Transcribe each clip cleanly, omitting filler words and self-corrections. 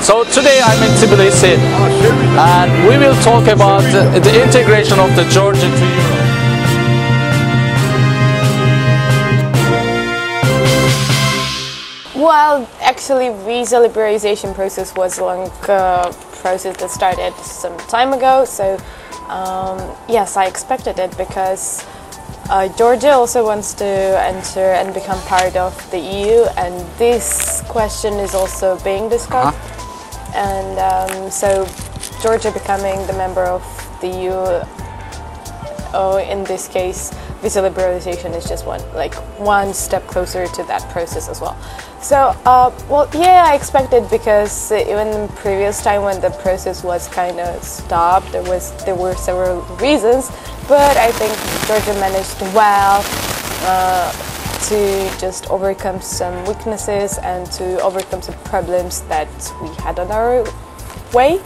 So today I'm in Tbilisi and we will talk about the integration of the Georgia to Europe. Well, actually, visa liberalization process was a long process that started some time ago. So, yes, I expected it because Georgia also wants to enter and become part of the EU, and this question is also being discussed. And so, Georgia becoming the member of the EU, in this case, visa liberalization is just one step closer to that process as well. So, well, yeah, I expected, because even the previous time when the process was kind of stopped, there were several reasons, but I think Georgia managed well to just overcome some weaknesses and to overcome some problems that we had on our way.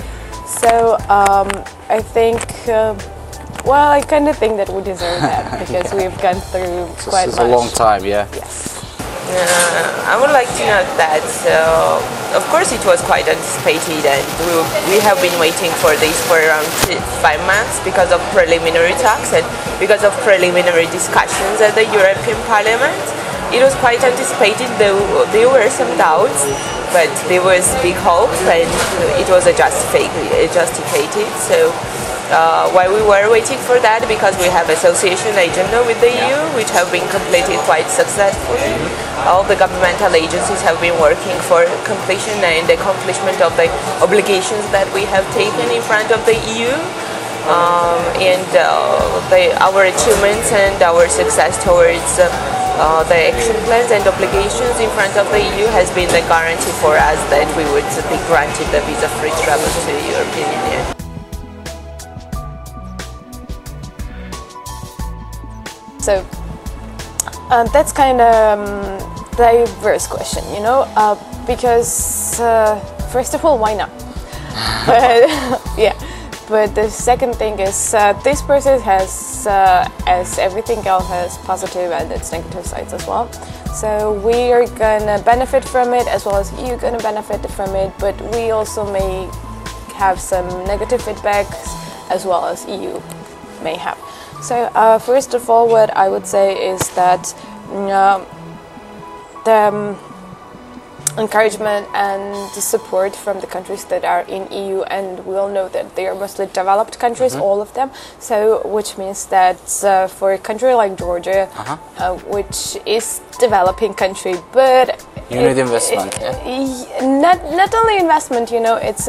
So, I think. Well, I kind of think that we deserve that because we've gone through quite much. It's a long time, yeah. Yes. I would like to note that, of course, it was quite anticipated, and we have been waiting for this for around 5 months because of preliminary talks and because of preliminary discussions at the European Parliament. It was quite anticipated, though there were some doubts, but there was big hope, and it was justified. So. While we were waiting for that, because we have association agenda with the EU, which have been completed quite successfully. All the governmental agencies have been working for completion and accomplishment of the obligations that we have taken in front of the EU. Our achievements and our success towards the action plans and obligations in front of the EU has been the guarantee for us that we would be granted the visa-free travel to the European Union. So that's kind of diverse question, you know, because first of all, why not? But yeah, but the second thing is this process has, as everything else, has positive and its negative sides as well. So we are gonna benefit from it, as well as you gonna benefit from it, but we also may have some negative feedbacks, as well as EU may have. So first of all, what I would say is that the encouragement and the support from the countries that are in EU, and we all know that they are mostly developed countries, all of them. So which means that for a country like Georgia, which is developing country, but you need investment. Not only investment, you know, it's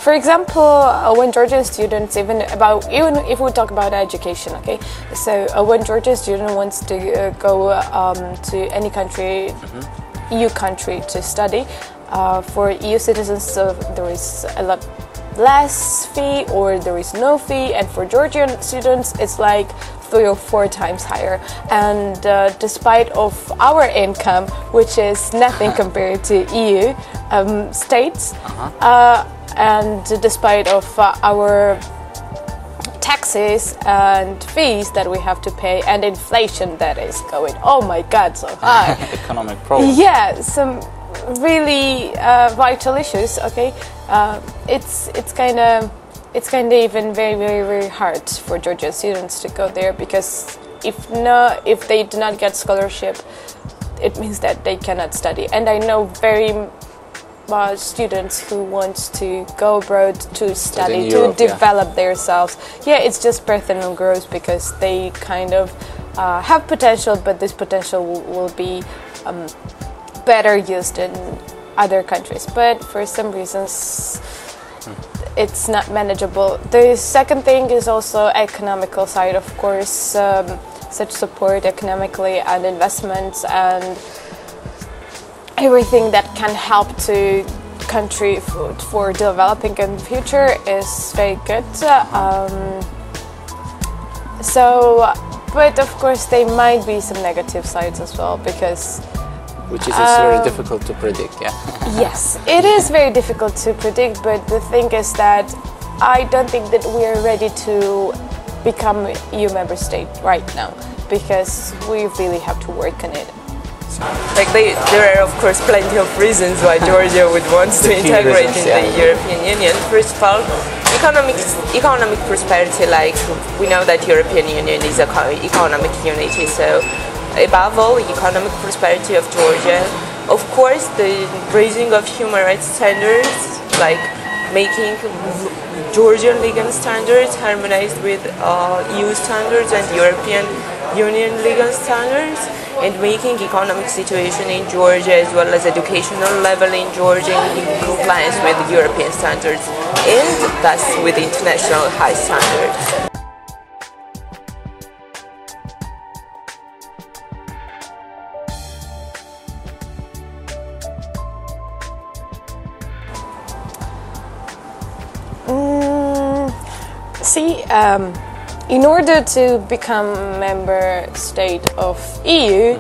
for example, when Georgian students, even if we talk about education, okay, so when Georgian student wants to go to any country, EU country to study, for EU citizens there is a lot less fee or there is no fee, and for Georgian students it's like 3 or 4 times higher. And despite of our income, which is nothing compared to EU states, and despite of our taxes and fees that we have to pay, and inflation that is going, oh my god, so high. Economic problems. Yeah, some really vital issues. Okay, it's kind of even very hard for Georgian students to go there, because if they do not get scholarship, it means that they cannot study. And I know very students who want to go abroad to study, to develop themselves. Yeah, it's just personal growth, because they kind of have potential, but this potential will be better used in other countries. But for some reasons, it's not manageable. The second thing is also economical side, of course, such support economically and investments and everything that can help to country for developing in the future is very good. But of course there might be some negative sides as well, because which is very difficult to predict, yeah. Yes, it is very difficult to predict, but the thing is that I don't think that we are ready to become EU member state right now, because we really have to work on it. Like there are of course plenty of reasons why Georgia would want to integrate in the European Union. First of all, economic prosperity. Like we know that European Union is a economic unity. So above all, economic prosperity of Georgia. Of course, the raising of human rights standards, like making Georgian legal standards harmonized with EU standards and European Union legal standards, and making economic situation in Georgia as well as educational level in Georgia in compliance with European standards and thus with international high standards. In order to become a member state of EU,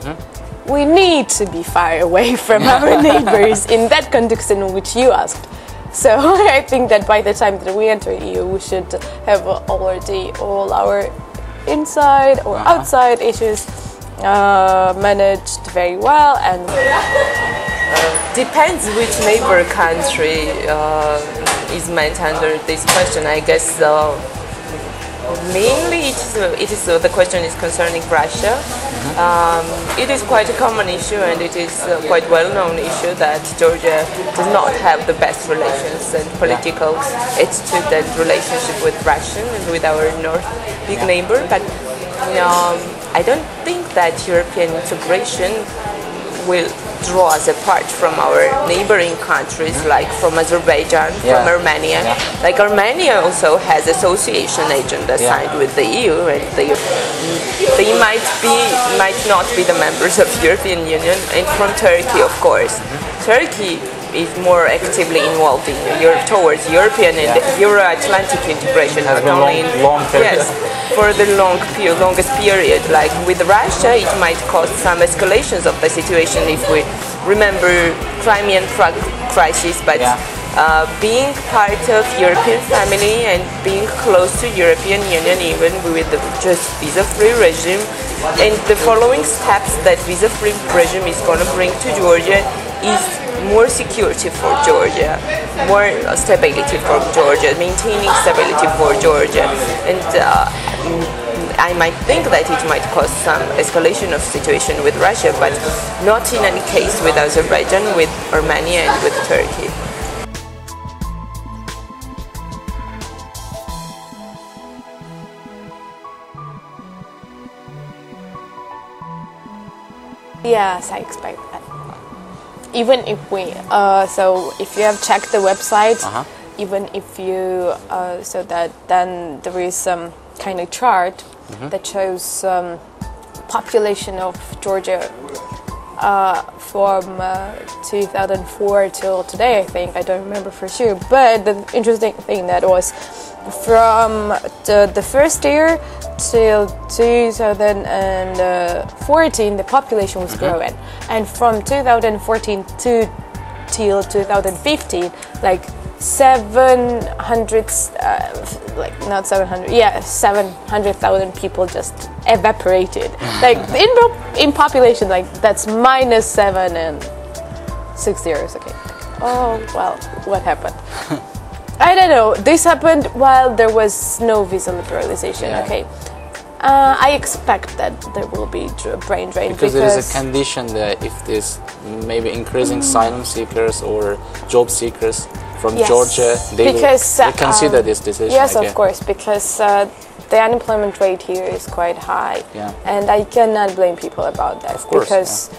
we need to be far away from our neighbors in that context in which you asked. So I think that by the time that we enter EU, we should have already all our inside or outside issues managed very well. And depends which neighbor country is meant under this question. I guess mainly the question is concerning Russia. It is quite a common issue, and it is quite well-known issue that Georgia does not have the best relations and political attitude and relationship with Russia and with our north big neighbor. But I don't think that European integration will draw us apart from our neighboring countries, like from Azerbaijan, from Armenia. Like Armenia also has association agenda signed with the EU, and they might not be the members of European Union. And from Turkey, of course, Turkey is more actively involved in towards European and Euro-Atlantic integration, not only in for the longest period. Like with Russia, it might cause some escalations of the situation if we remember Crimean crisis, but being part of European family and being close to European Union, even with the just visa-free regime, and the following steps that visa-free regime is going to bring to Georgia is more security for Georgia, more stability for Georgia, maintaining stability for Georgia. And I might think that it might cause some escalation of situation with Russia, but not in any case with Azerbaijan, with Armenia and with Turkey. Yes, I expect that. Even if we, so if you have checked the website, even if you, so that then there is some kind of chart that shows population of Georgia from 2004 till today, I think. I don't remember for sure. But the interesting thing that was from the first year till 2014, the population was growing, and from 2014 till 2015, like 700, like not 700, 700,000 people just evaporated. Like in population, like that's -7 and 6 years. Okay. Oh well, what happened? I don't know. This happened while there was no visa liberalization. Okay. I expect that there will be brain drain because there is a condition that if there's maybe increasing asylum seekers or job seekers from Georgia, they consider this decision. Yes, of course, because the unemployment rate here is quite high, and I cannot blame people about that. Of course, because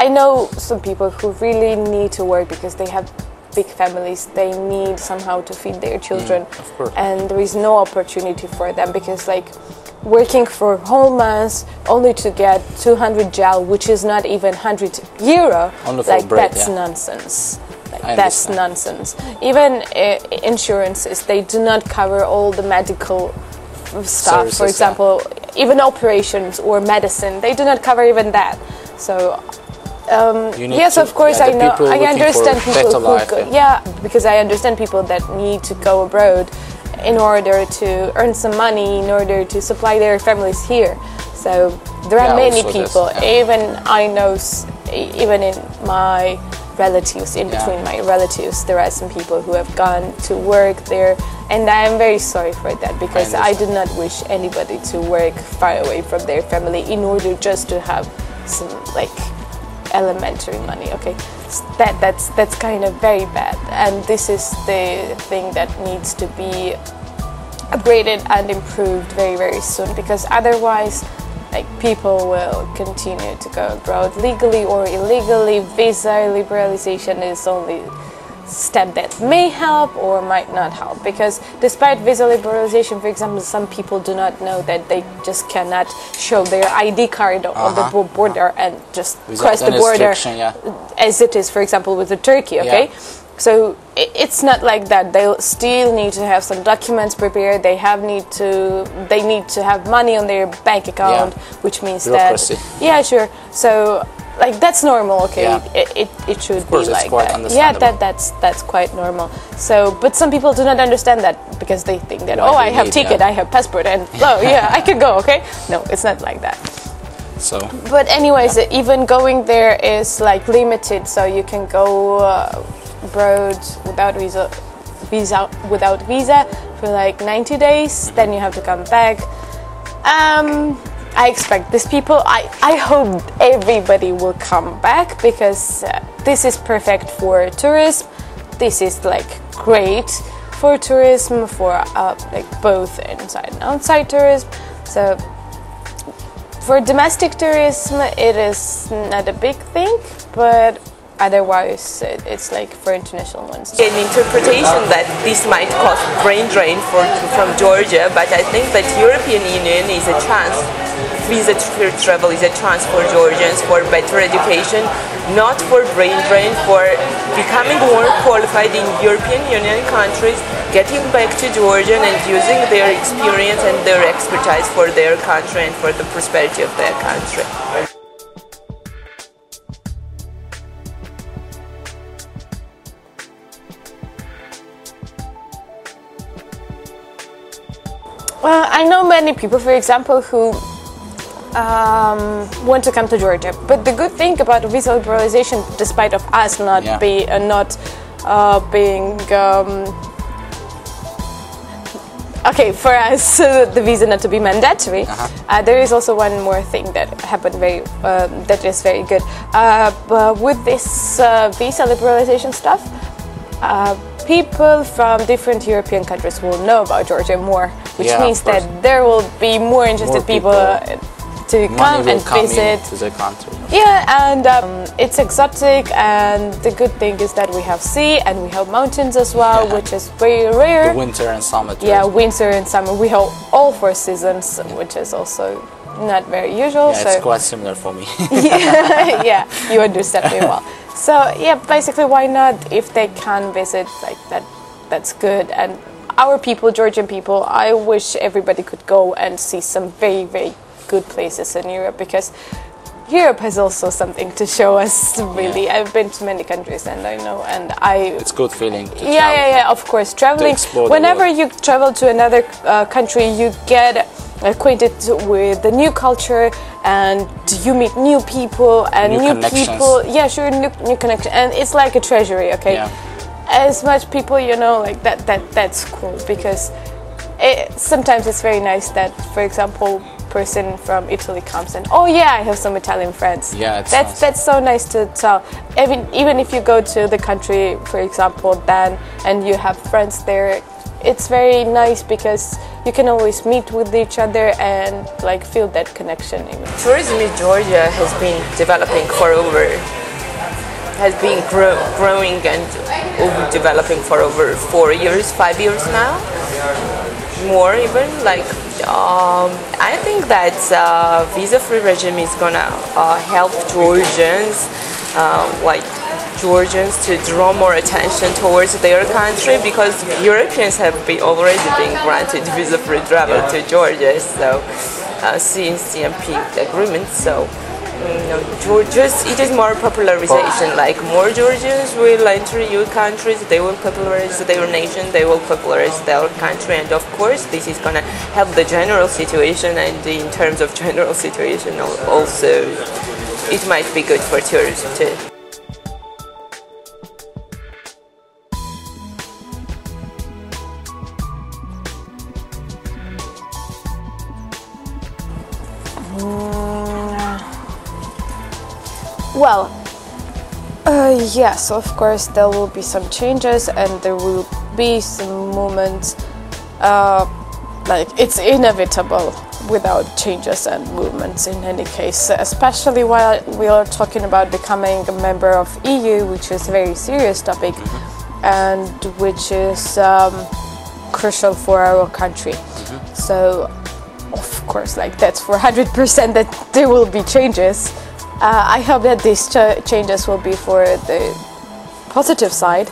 I know some people who really need to work because they have big families. They need somehow to feed their children, and there is no opportunity for them because like working for whole months only to get 200 jal, which is not even 100 euro, like that's nonsense. Like, that's nonsense. Even insurances, they do not cover all the medical stuff. For example, even operations or medicine, they do not cover even that. So yes, of course, I know. I understand people who because I understand people that need to go abroad in order to earn some money, in order to supply their families here. So there are many people, yeah. even I know, even in my relatives, in between my relatives, there are some people who have gone to work there, and I am very sorry for that, because I do not wish anybody to work far away from their family in order just to have some like elementary money. Okay, that's kind of very bad, and this is the thing that needs to be upgraded and improved very, very soon, because otherwise like people will continue to go abroad legally or illegally. Visa liberalization is only step that may help or might not help, because despite visa liberalization, for example, some people do not know that they just cannot show their ID card on the border and just cross the border, as it is, for example, with the Turkey. Okay, so it's not like that. They still need to have some documents prepared. They need to have money on their bank account, which means bureaucracy. Sure. So like that's normal. Okay, it should be like that. Yeah, that's quite normal. So, but some people do not understand that, because they think that I have ticket, I have passport, and I can go. Okay, no, it's not like that. So, but anyways, even going there is like limited, so you can go abroad without visa for like 90 days. Then you have to come back. I expect these people, I hope everybody will come back, because this is perfect for tourism. This is like great for tourism, for like both inside and outside tourism. So for domestic tourism, it is not a big thing, but otherwise it's like for international ones. An interpretation that this might cause brain drain from Georgia, but I think that European Union is a chance. Visa travel is a chance for Georgians for better education, not for brain drain, for becoming more qualified in European Union countries, getting back to Georgia and using their experience and their expertise for their country and for the prosperity of their country. Well, I know many people, for example, who want to come to Georgia, but the good thing about visa liberalization, despite of us not being okay, for us the visa not to be mandatory, there is also one more thing that happened that is very good. But with this visa liberalization stuff, people from different European countries will know about Georgia more, which means that there will be more interested people to come and visit to the country. Yeah, and it's exotic, and the good thing is that we have sea and we have mountains as well, which is very rare. The winter and summer. Yeah, winter and summer. We have all 4 seasons, which is also not very usual. Yeah, it's quite similar for me. Yeah, you understand me well. So yeah, basically, why not? If they can visit like that, that's good. And our people, Georgian people, I wish everybody could go and see some very, very good places in Europe, because Europe has also something to show us, really. I've been to many countries, and I know, and it's good feeling to travel. Yeah, of course, traveling. Whenever you travel to another country, you get acquainted with the new culture, and you meet new people and new people. Yeah, sure, new connection, and it's like a treasury. Okay, as much people like that's cool, because sometimes it's very nice that, for example, person from Italy comes and I have some Italian friends. Yeah, that's so nice to tell. Even if you go to the country, for example, then and you have friends there, it's very nice because you can always meet with each other and like feel that connection. Even. Tourism in Georgia has been developing growing and developing for over 4 years, 5 years now, more even. I think that visa-free regime is gonna help Georgians, to draw more attention towards their country, because Europeans have already been granted visa-free travel to Georgia, so since the MP agreement. So Georgia's, it is more popularization, like more Georgians will enter your countries, they will popularize their nation, they will popularize their country, and of course this is gonna help the general situation, and in terms of general situation also it might be good for tourism too. Well, yes, of course there will be some changes and there will be some movements, like it's inevitable without changes and movements in any case, especially while we are talking about becoming a member of EU, which is a very serious topic and which is crucial for our country. So, of course, like that's for 100% that there will be changes. I hope that these changes will be for the positive side.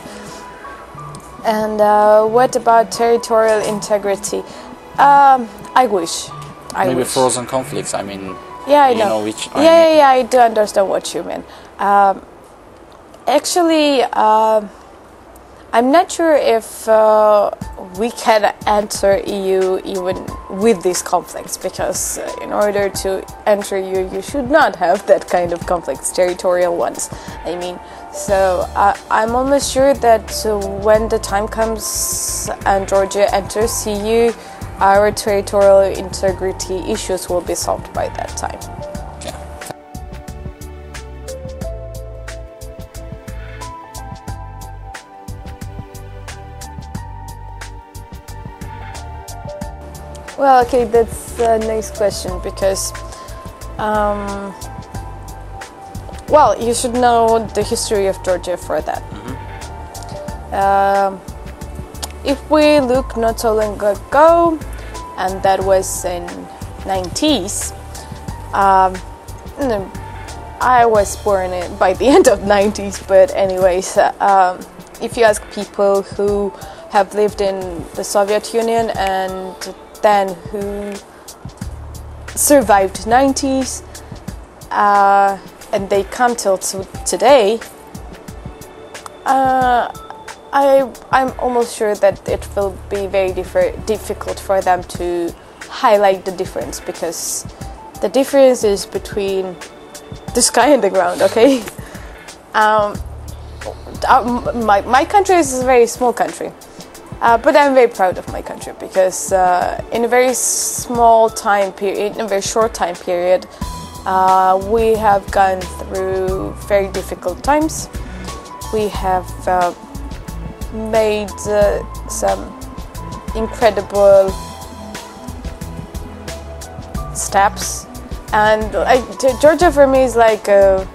And what about territorial integrity? I wish. Maybe frozen conflicts. I mean, yeah, I know which. Yeah, I do understand what you mean. Actually, I'm not sure if we can enter EU even with these conflicts, because in order to enter EU, you should not have that kind of conflicts, territorial ones. I mean, so I'm almost sure that when the time comes and Georgia enters EU, our territorial integrity issues will be solved by that time. Well, okay, that's a nice question because, well, you should know the history of Georgia for that. If we look not so long ago, and that was in 90s, I was born by the end of 90s, but anyways, if you ask people who have lived in the Soviet Union and then who survived 90s and they come till today, I'm almost sure that it will be very difficult for them to highlight the difference, because the difference is between the sky and the ground, okay? My country is a very small country. But I'm very proud of my country because in a very small time period, in a very short time period, we have gone through very difficult times. We have made some incredible steps, and Georgia for me is like a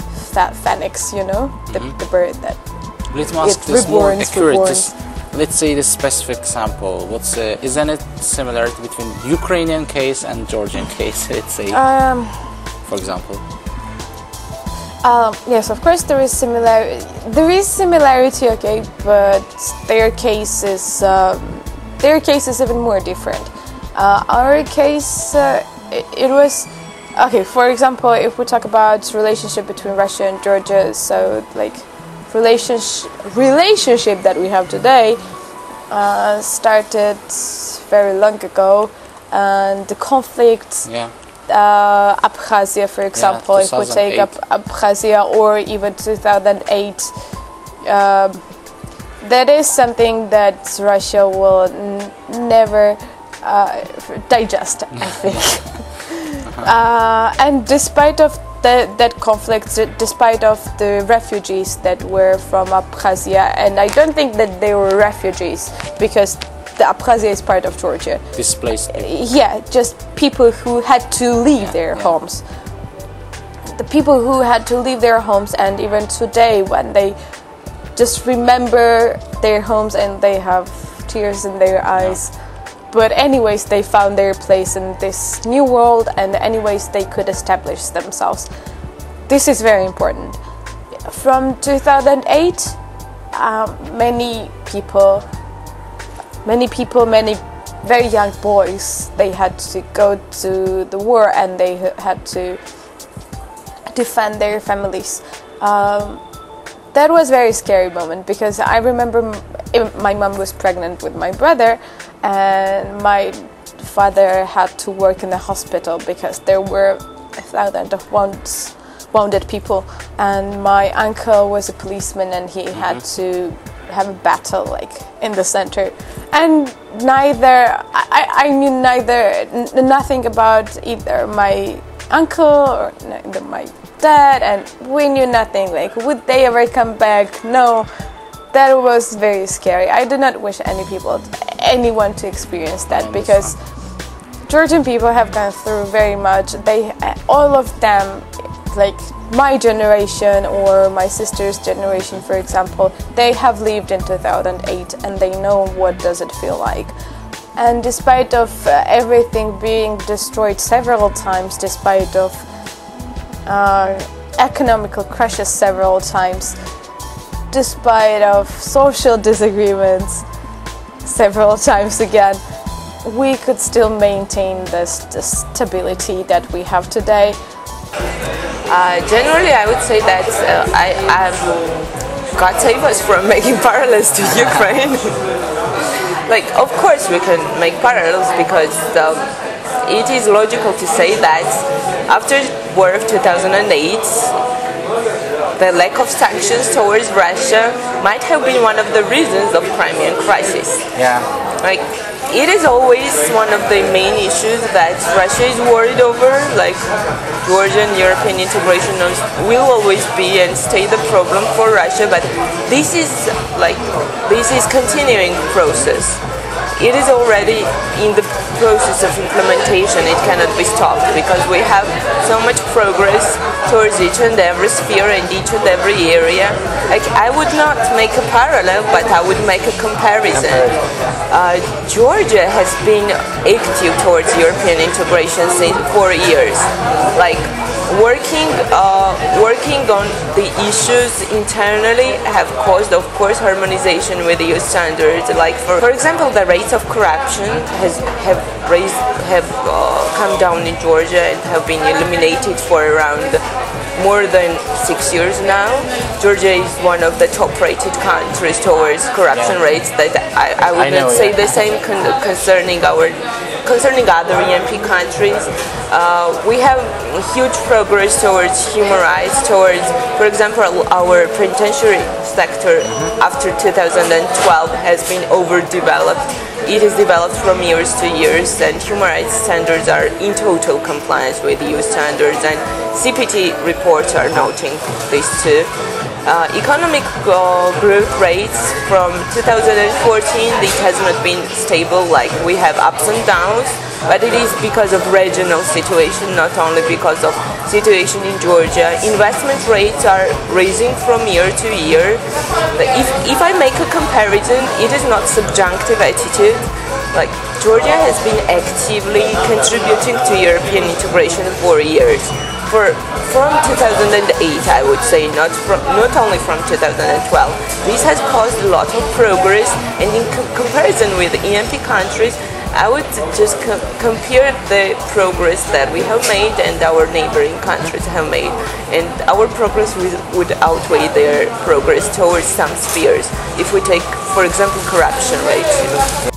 phoenix, you know, the bird that Let's ask this more accurate. Let's say the specific example. Isn't it similarity between Ukrainian case and Georgian case? Let's say, for example. Yes, of course there is similarity. There is similarity, okay, but their case is even more different. Our case, it was okay. For example, if we talk about relationship between Russia and Georgia, so like relationship that we have today started very long ago, and the conflict. Yeah. Abkhazia, for example, if we take up Abkhazia, or even 2008, that is something that Russia will never digest, I think. And despite of that conflict, despite of the refugees that were from Abkhazia, and I don't think that they were refugees because the Abkhazia is part of Georgia. Displaced people. Yeah, just people who had to leave their homes. The people who had to leave their homes, and even today when they just remember their homes and they have tears in their eyes. But anyways, they found their place in this new world, and anyways they could establish themselves. This is very important. From 2008, many very young boys, they had to go to the war, and they had to defend their families. That was a very scary moment because I remember my mom was pregnant with my brother, and my father had to work in the hospital because there were 1,000 of wounded people, and my uncle was a policeman, and he had to have a battle like in the center, and I knew nothing about either my uncle or my dad, and we knew nothing, like would they ever come back? No. That was very scary. I do not wish anyone to experience that, because Georgian people have gone through very much. All of them, like my generation or my sister's generation, for example, they have lived in 2008 and they know what does it feel like. And despite of everything being destroyed several times, despite of economical crashes several times, despite of social disagreements several times again, we could still maintain the stability that we have today. Generally, I would say that God save us from making parallels to Ukraine. Like, of course we can make parallels, because it is logical to say that after war of 2008, the lack of sanctions towards Russia might have been one of the reasons of Crimean crisis. Yeah. Like, it is always one of the main issues that Russia is worried over. Like, Georgian European integration will always be and stay the problem for Russia, but this is continuing process. It is already in the process of implementation. It cannot be stopped, because we have so much progress towards each and every sphere and each and every area. Like, I would not make a parallel, but I would make a comparison. Georgia has been active towards European integration since 4 years. Like, working on the issues internally have caused, of course, harmonization with EU standards. Like, for example, the rates of corruption have come down in Georgia and have been eliminated for around more than 6 years now. Georgia is one of the top-rated countries towards corruption rates. That I would not say the same concerning other EMP countries. We have huge progress towards human rights, towards, for example, our penitentiary sector after 2012 has been overdeveloped. It is developed from years to years, and human rights standards are in total compliance with EU standards, and CPT reports are noting this too. Economic growth rates from 2014, it has not been stable. Like, we have ups and downs, but it is because of regional situation, not only because of situation in Georgia. Investment rates are raising from year to year. If I make a comparison, it is not subjunctive attitude. Like, Georgia has been actively contributing to European integration for years. From 2008, I would say, not only from 2012. This has caused a lot of progress, and in comparison with EMP countries, I would just compare the progress that we have made and our neighboring countries have made, and our progress would outweigh their progress towards some spheres. If we take, for example, corruption rates.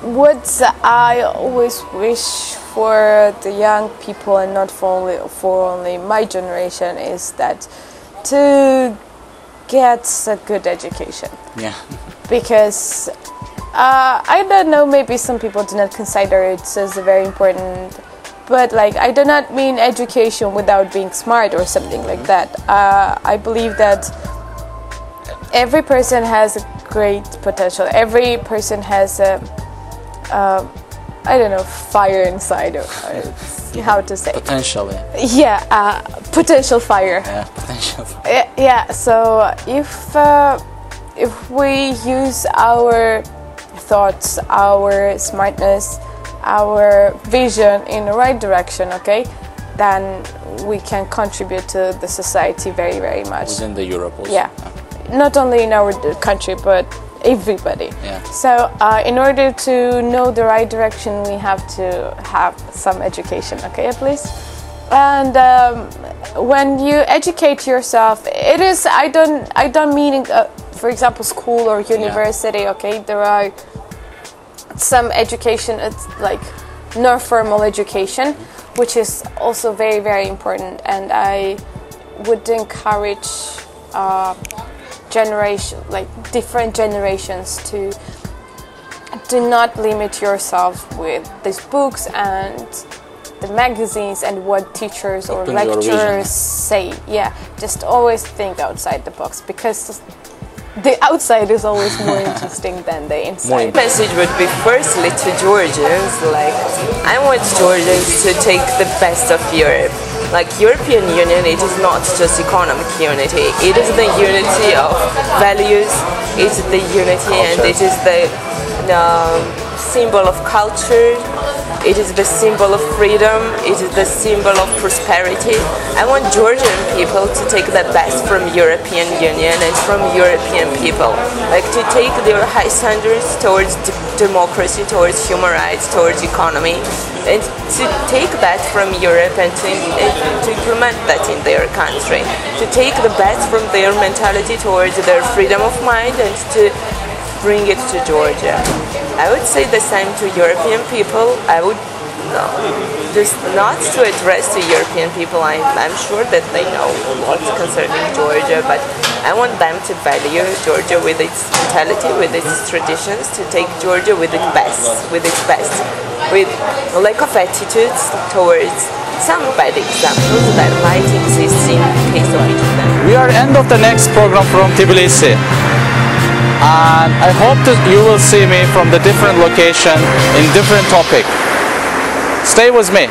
What I always wish for the young people, and not for only my generation, is that to get a good education. Yeah. Because I don't know, maybe some people do not consider it as very important, but like, I do not mean education without being smart or something like that. I believe that every person has a great potential. Every person has a I don't know, fire inside, or how to say. Potentially. Yeah, potential fire. Yeah, potential fire. Yeah. So if we use our thoughts, our smartness, our vision in the right direction, okay, then we can contribute to the society very, very much. Within the Europe also. Yeah. Not only in our country, but everybody. Yeah. So in order to know the right direction, we have to have some education, okay, at least. And when you educate yourself, it is, I don't mean, for example, school or university, yeah. Okay, there are some education, it's like non-formal education, which is also very, very important, and I would encourage different generations to do not limit yourself with these books and the magazines and what teachers or lecturers say. Yeah, just always think outside the box, because the outside is always more interesting than the inside. The message would be firstly to Georgians, like, I want Georgians to take the best of Europe. Like, European Union, it is not just economic unity, it is the unity of values, it's the unity and it is the symbol of culture, it is the symbol of freedom, it is the symbol of prosperity. I want Georgian people to take the best from European Union and from European people. Like, to take their high standards towards democracy, towards human rights, towards economy, and to take that from Europe and to implement that in their country. To take the best from their mentality towards their freedom of mind and to bring it to Georgia. I would say the same to European people. I would just not to address the European people. I'm sure that they know a lot concerning Georgia, but I want them to value Georgia with its mentality, with its traditions, to take Georgia with its best, with a lack of attitudes towards some bad examples that might exist in the case of each of them. We are end of the next program from Tbilisi. And I hope that you will see me from the different location in different topic. Stay with me.